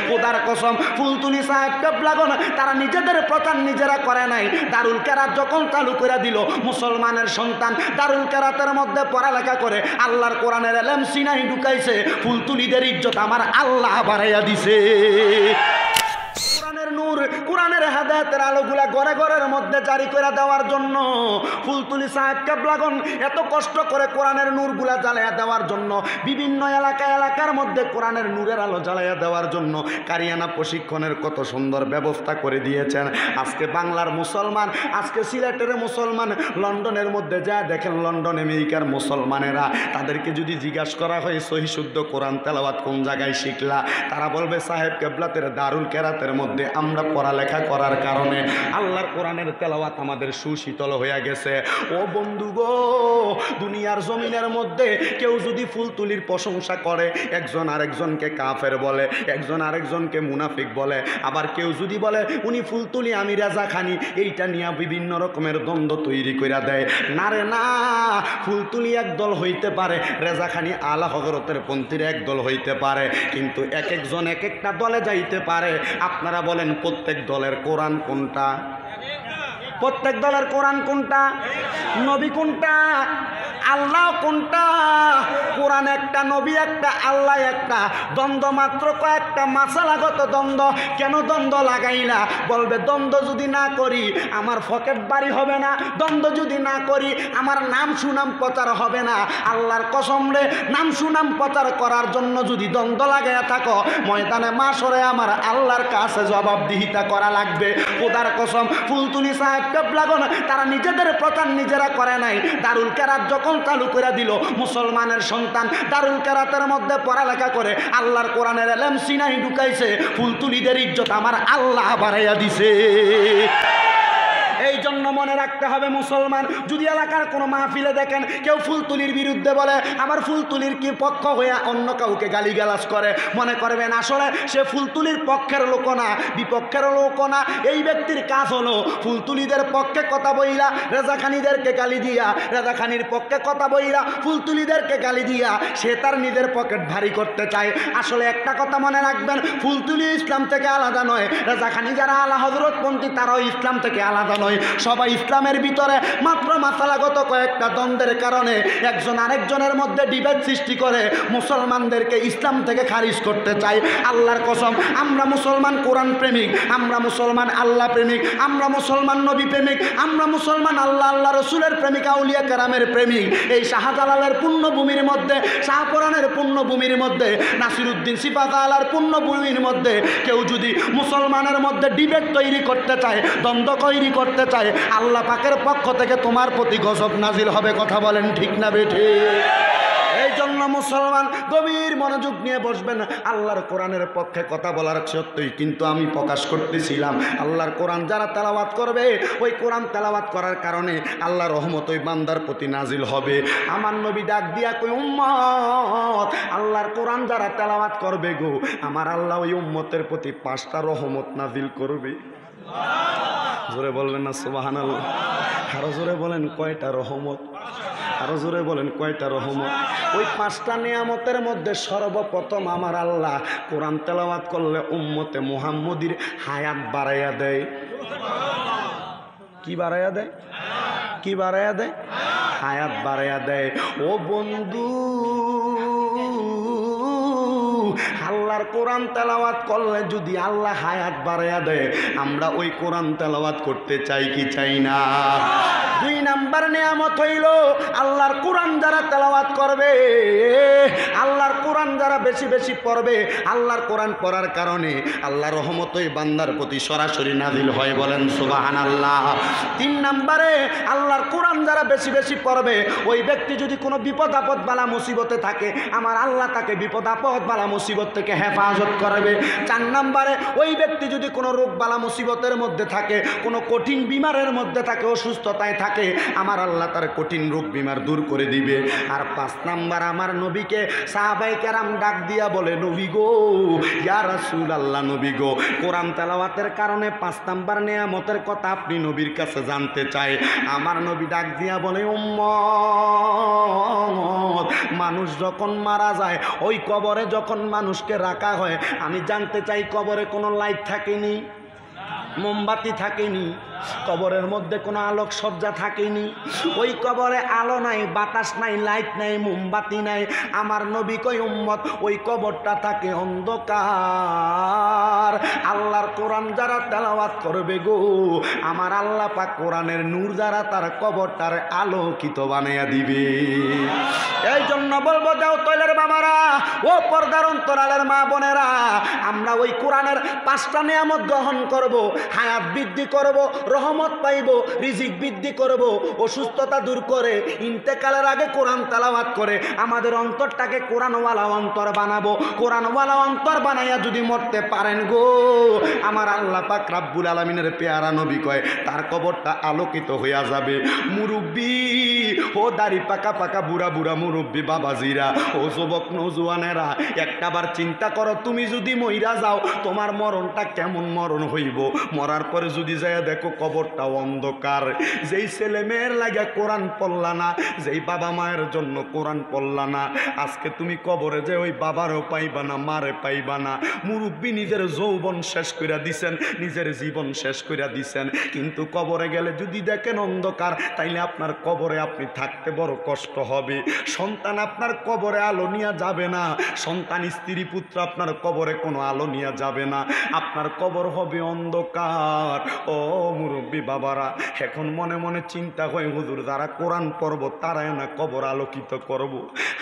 খোদার কসম ফুলতুলি সাহেব কেবলাগণ তারা নিজেদের প্রচার নিজেরা করে নাই। দারুল কেরাত যখন চালু করে দিল, মুসলমানের সন্তান দারুল কেরাতের মধ্যে পড়ালেখা করে আল্লাহর কোরআনের এলেম সিনাই ঢুকাইছে। ফুলতুলিদের ইজ্জত আমার আল্লাহ বাড়াইয়া দিছে। কোরআনের নূর, কোরআনের হেদায়েতের আলোগুলা ঘরে ঘরের মধ্যে জারি করে দেওয়ার জন্য ফুলতুলি সাহেব কেবলাগণ এত কষ্ট করে কোরআনের নূরগুলা জ্বালাইয়া দেওয়ার জন্য, বিভিন্ন এলাকার মধ্যে কোরআনের নূরের আলো জ্বালাইয়া দেওয়ার জন্য কারিয়ানা প্রশিক্ষণের কত সুন্দর ব্যবস্থা করে দিয়েছেন। আজকে বাংলার মুসলমান, আজকে সিলেটের মুসলমান, লন্ডনের মধ্যে যা দেখেন, লন্ডন আমেরিকার মুসলমানেরা, তাদেরকে যদি জিজ্ঞাসা করা হয় সহি শুদ্ধ কোরআন তেলাওয়াত কোন জায়গায় শিখলা, তারা বলবে সাহেব কেবলাতের দারুল কেরাতের মধ্যে আমরা পড়ালেখা করার কারণে আল্লাহর কোরআনের তেলাওয়াত আমাদের সুশীতল হয়ে গেছে। ও বন্ধু গো, দুনিয়ার জমিনের মধ্যে কেউ যদি ফুলতুলির প্রশংসা করে, একজন আরেকজনকে কাফের বলে, একজন আরেকজনকে মুনাফিক বলে, আবার কেউ যদি বলে উনি ফুলতুলি আমি রেজা খানি, এইটা নিয়ে বিভিন্ন রকমের দ্বন্দ্ব তৈরি করে দেয়। না রে না, ফুলতুলি একদল হইতে পারে, রেজা খানি আলা হযরতের পন্থীর একদল হইতে পারে, কিন্তু এক একজন এক একটা দলে যাইতে পারে। আপনারা বলেন প্রত্যেক দলের কোরআন কোনটা? প্রত্যেক দলের কোরআন কোনটা? নবী কোনটা? আল্লাহ কোনটা? কোরআন একটা, নবী একটা, আল্লাহ একটা। দ্বন্দ্ব মাত্র কয়েকটা মাসালাগত দ্বন্দ্ব। কেন দ্বন্দ্ব লাগাইলা? বলবে দ্বন্দ্ব যদি না করি আমার পকেট বাড়ি হবে না, দ্বন্দ্ব যদি না করি আমার নাম সুনাম প্রচার হবে না। আল্লাহর কসম রে, নাম সুনাম প্রচার করার জন্য যদি দ্বন্দ্ব লাগাইয়া থাকো, ময়দানে মাশরে আমার আল্লাহর কাছে জবাবদিহিতা করা লাগবে। খোদার কসম ফুলতুলি সাহেব কেবলাগণ তারা নিজেদের প্রচার নিজেরা করে নাই। দারুল কেরাত যখন চালু করে দিল, মুসলমানের সন্তান দারুল কেরাতের মধ্যে পড়ালেখা করে আল্লাহর কোরআনের এলেম সিনাই ঢুকাইছে। ফুলতুলিদের ইজ্জত আমার আল্লাহ বাড়াইয়া দিছে। এই জন্য মনে রাখতে হবে, মুসলমান যদি এলাকার কোনো মাহফিলে দেখেন কেউ ফুলতুলির বিরুদ্ধে বলে, আবার ফুলতুলির কি পক্ষ হয়ে অন্য কাউকে গালিগালাজ করে, মনে করবেন আসলে সে ফুলতুলির পক্ষের লোক না, বিপক্ষের লোক না। এই ব্যক্তির কাজ হলো ফুলতুলিদের পক্ষে কথা বইলা রেজাখানিদেরকে গালি দিয়া, রেজাখানির পক্ষে কথা বইলা ফুলতুলিদেরকে গালি দিয়া সে তার নিজের পকেট ভারী করতে চায়। আসলে একটা কথা মনে রাখবেন, ফুলতুলি ইসলাম থেকে আলাদা নয়, রেজাখানি যারা আলা হযরতপন্থী তারাও ইসলাম থেকে আলাদা নয়। সবাই ইসলামের ভিতরে মাত্র মাসালাগত কয়েকটা দ্বন্দ্বের কারণে একজন আরেকজনের মধ্যে ডিবেট সৃষ্টি করে মুসলমানদেরকে ইসলাম থেকে খারিজ করতে চায়। আল্লাহর কসম, আমরা মুসলমান কোরআন প্রেমিক, আমরা মুসলমান আল্লাহ প্রেমিক, আমরা মুসলমান নবী প্রেমিক, আমরা মুসলমান আল্লাহ রসুলের প্রেমিক, আউলিয়া কেরামের প্রেমিক। এই শাহজালালের পুণ্যভূমির মধ্যে, শাহপুরানের পুণ্যভূমির মধ্যে, নাসিরউদ্দিন সিফাত আলার পুণ্যভূমির মধ্যে কেউ যদি মুসলমানের মধ্যে ডিবেট তৈরি করতে চায়, দ্বন্দ্ব তৈরি করতে চায়, আল্লাহ পাকের পক্ষ থেকে তোমার প্রতি গজব নাজিল হবে। কথা বলেন ঠিক না বেঠি? এই জন্য মুসলমান গভীর মনোযোগ নিয়ে বসবেন। আল্লাহর কোরআনের পক্ষে কথা বলার সত্যই কিন্তু আমি প্রকাশ করতেছিলাম, আল্লাহর কোরআন যারা তেলাওয়াত করবে, ওই কোরআন তেলাওয়াত করার কারণে আল্লাহর রহমত ওই বান্দার প্রতি নাজিল হবে। আমার নবী ডাক দিয়া কই, উম্মত আল্লাহর কোরআন যারা তেলাওয়াত করবে গো, আমার আল্লাহ ওই উম্মতের প্রতি 5টা রহমত নাজিল করবে। জোরে বললেন না সুবহানাল্লাহ? আরো জোরে বলেন কয়টা রহমত? আরো জোরে বলেন কয়টা রহমত? ওই 5টা নিয়ামতের মধ্যে সর্বপ্রথম আমার আল্লাহ কোরআন তেলাওয়াত করলে উম্মতে মুহাম্মদীর হায়াত বাড়াইয়া দেয়। কি বাড়াইয়া দেয়? কি বাড়াইয়া দেয়? হায়াত বাড়াইয়া দেয়। ও বন্ধু, আল্লাহর কোরআন তেলাওয়াত করলে যদি আল্লাহ হায়াত বাড়াইয়া দেয়, আমরা ওই কোরআন তেলাওয়াত করতে চাই কি চাই না? 2 নাম্বার নিয়ামত হইল আল্লাহর কোরআন যারা তেলাওয়াত করবে, আল্লাহর কোরআন যারা বেশি বেশি পড়বে, আল্লাহর কোরআন পড়ার কারণে আল্লাহর রহমত ওই বান্দার প্রতি সরাসরি নাজিল হয়। বলেন সুবহানাল্লাহ। 3 নাম্বারে আল্লাহর কোরআন যারা বেশি বেশি পড়বে, ওই ব্যক্তি যদি কোনো বিপদ আপদ বালা মুসিবতে থাকে, আমার আল্লাহ তাকে বিপদ আপদ বালা মুসিবত থেকে হেফাজত করবে। 4 নাম্বারে ওই ব্যক্তি যদি কোনো রোগ বালা মুসিবতের মধ্যে থাকে, কোনো কঠিন বিমারের মধ্যে থাকে, অসুস্থতায় থাকে, আমার আল্লাহ তার কঠিন রোগ বিমার দূর করে দিবে। আর 5 নাম্বার আমার নবীকে সাহাবায়ে কেরাম কেরাম ডাক দিয়া বলে, নবী গো, ইয়া রাসূলুল্লাহ, নবী গো, কোরআন তেলাওয়াতের কারণে 5 নাম্বার নেয়ামতের কথা আপনি নবীর কাছে জানতে চাই। আমার নবী ডাক দিয়া বলে, উম্মত, মানুষ যখন মারা যায়, ওই কবরে যখন মানুষকে রাখা হয়, আমি জানতে চাই কবরে কোনো লাইট থাকেনি, মোমবাতি থাকেনি, কবরের মধ্যে কোনো আলোকসজ্জা থাকেনি। ওই কবরে আলো নাই, বাতাস নাই, লাইট নাই, মোমবাতি নাই। আমার নবী কই, উম্মত, ওই কবরটা থাকে অন্ধকার। আল্লাহর কোরআন যারা তেলাওয়াত করবে গো, আমার আল্লাহ পাক কোরআনের নূর দ্বারা তার কবরটার আলোকিত বানাইয়া দিবে। এই জন্য বলবো, যাও তৈলের বাবারা, ও পর্দার অন্তরালের মা বোনেরা, আমরা ওই কোরআনের 5টা নিয়ামত গ্রহণ করব, হায়াত বৃদ্ধি করব, রহমত পাইব, রিজিক বৃদ্ধি করব, অসুস্থতা দূর করে ইন্তেকালের আগে কোরআন তেলাওয়াত করে আমাদের অন্তরটাকে কোরআনওয়ালা অন্তর বানাবো। কোরআনওয়ালা অন্তর বানাইয়া যদি মরতে পারেন গো, আমার আল্লাহ পাক রাব্বুল আলামিনের পেয়ারা নবী কয়, তার কবরটা আলোকিত হইয়া যাবে। মুরব্বী, ও দাড়ি পাকা পাকা বুড়া বুড়া মুরব্বী বাবাজিরা, ও যুবক নৌজওয়ানেরা, একটাবার চিন্তা করো, তুমি যদি মইরা যাও, তোমার মরণটা কেমন মরণ হইব। মরার পরে যদি যায় দেখো কবরটা অন্ধকার। যেই ছেলে মেয়ের লাগা কোরআন পড়লা না, যেই বাবা মায়ের জন্য কোরআন পড়লা না, আজকে তুমি কবরে যে ওই বাবারও পাইবা না, মারে পাইবা না। মুরব্বী নিজের যৌবন শেষ কইরা দিছেন, নিজের জীবন শেষ কইরা দিছেন, কিন্তু কবরে গেলে যদি দেখেন অন্ধকার, তাইলে আপনার কবরে আপনি থাকতে বড় কষ্ট হবে। সন্তান আপনার কবরে আলো নিয়ে যাবে না, সন্তান স্ত্রী পুত্র আপনার কবরে কোনো আলো নিয়ে যাবে না, আপনার কবর হবে অন্ধকার। ও মুরব্বী বাবারা, এখন মনে মনে চিন্তা হয়, হুজুর, যারা কোরআন পড়ব তারাই না কবর আলোকিত করব।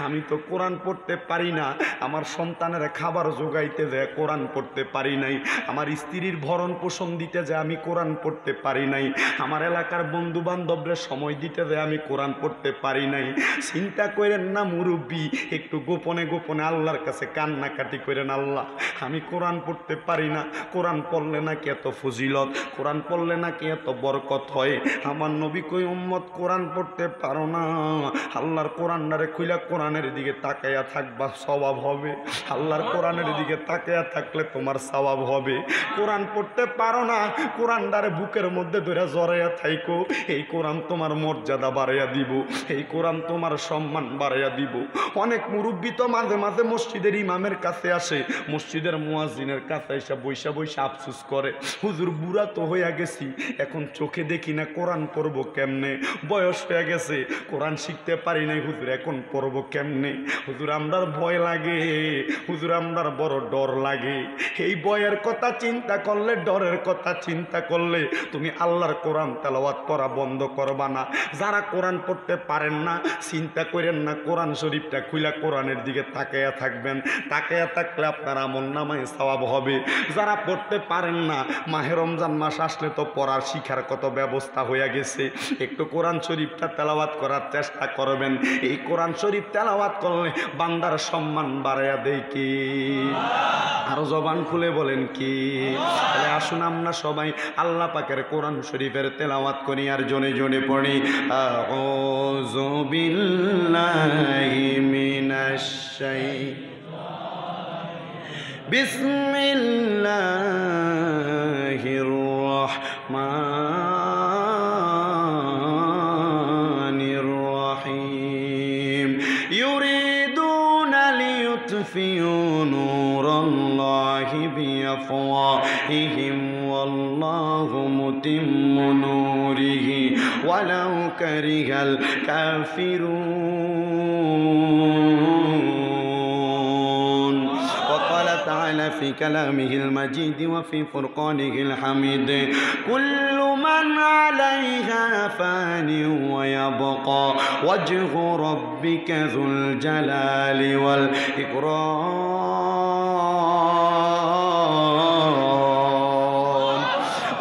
আমি তো কোরআন পড়তে পারি না, আমার সন্তানের খাবার জোগাইতে যায় কোরআন পড়তে পারি নাই, আমার স্ত্রীর ভরণ পোষণ দিতে যায় আমি কোরআন পড়তে পারি নাই, আমার এলাকার বন্ধু বান্ধবদের সময় দিতে যায় আমি কোরআন পড়তে পারি নাই। চিন্তা করেন না মুরব্বী, একটু গোপনে গোপনে আল্লাহর কাছে কান্নাকাটি করেন, আল্লাহ, আমি কোরআন পড়তে পারি না, কোরআন পড়লে নাকি এত ফজিলত, কোরআন পড়লে নাকি এত বরকত হয়। আমার নবী কই, উম্মত, কোরআন পড়তে পারো না, আল্লাহর কোরআনটারে খুইলা কোরআনের দিকে তাকাইয়া থাকবা, সওয়াব হবে। আল্লাহর কোরআনের দিকে তাকাইয়া থাকলে তোমার সওয়াব হবে। কোরআন পড়তে পারো না, কোরআনটারে বুকের মধ্যে ধরে জড়াইয়া থাইকো, এই কোরআন তোমার মর্যাদা বাড়াইয়া দিব, এই কোরআন তোমার সম্মান বাড়াইয়া দিব। অনেক মুরব্বী তো মাঝে মাঝে মসজিদের ইমামের কাছে আসে, মসজিদের মুয়াজ্জিনের কাছে এসে বৈশা বৈশা আফসোস করে, হুজুর, বুড়া তো হইয়া গেছি, এখন চোখে দেখি না, কোরআন পড়বো কেমনে, বয়স হয়ে গেছে, কোরআন শিখতে পারি নাই, হুজুর, এখন পড়বো কেমনে, হুজুর, আমরার ভয় লাগে, হুজুর, আমরার বড় ডর লাগে। এই ভয়ের কথা চিন্তা করলে, ডরের কথা চিন্তা করলে তুমি আল্লাহর কোরআন তেলাওয়াত করা বন্ধ করবা না। যারা কোরআন পড়তে পারেন না, চিন্তা করেন না, কোরআন শরীফটা খুইলা কোরআনের দিকে তাকাইয়া থাকবেন, তাকাইয়া থাকলে আপনার আমলনামায় সওয়াব হবে। যারা পড়তে পারেন না, মাহে রমজান মাস আসলে তো পড়ার শিখার কত ব্যবস্থা হয়ে গেছে, একটু কোরআন শরীফটা তেলাওয়াত করার চেষ্টা করবেন। এই কোরআন শরীফ তেলাওয়াত করলে বান্দার সম্মান বাড়াইয়া দেয় কি? আরো জবান খুলে বলেন কি? তাহলে আসুন আমরা সবাই আল্লাহ পাকের কোরআন শরীফের তেলাওয়াত করি আর জনে জনে পড়ি। আউযু বিল্লাহি মিনাশ শাইতানির বিসমিল্লাহির রাহমানির রাহিম। ইউরিদুনা লিইউতফিউ নূরাল্লাহি বিআফওয়াহিহিম ওয়াল্লাহু মুতিম্মু নূরিহি ওয়ালাউ কারিহাল কাফিরুন। وقال تعالى في كلامه المجيد وفي فرقانه الحميد كل من عليها فان ويبقى وجه ربك ذو الجلال والإكرام.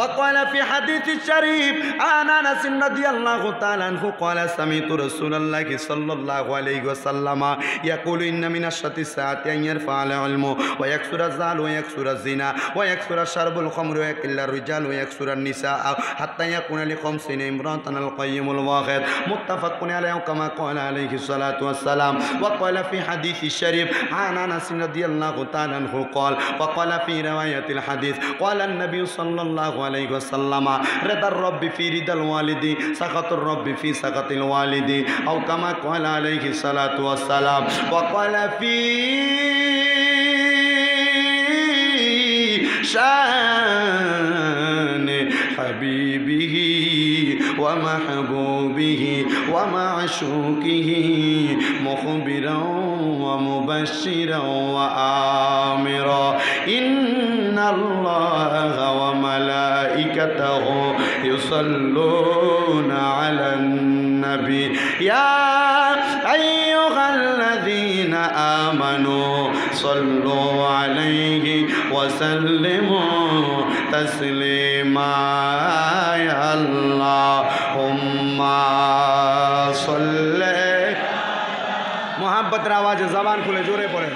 وقال وقال في حديث الشريف عن أنس رضي الله تعالى عنه قال سمعت رسول الله صلى الله عليه وسلم يقول إن من أشرة الساعة أن يرفع العلم ويكثر الزال ويكثر الزنا ويكثر شرب الخمر ويقل الرجال ويكثر النساء حتى يكون ل50 امرأة القيم الواحد متفق عليه كما قال عليه الصلاة والسلام. وقال في حديث الشريف عن أنس رضي الله تعالى عنه قال وقال في رواية الحديث قال النبي صلى الله عليه وسلم رضا الرب في رضا الوالد سخط الرب في سخط الوالد أو كما قال عليه الصلاة والسلام. وقال في شان حبيبه ومحبوبه ومعشوقه مخبرا ومبشرا وآمرا إن الله وملائكته يصلون على النبي يا أيها الذين آمنوا صلوا عليه وسلموا تسليما يا اللهم صل मोहब्बत आवाज जबान खुले जोरे पड़े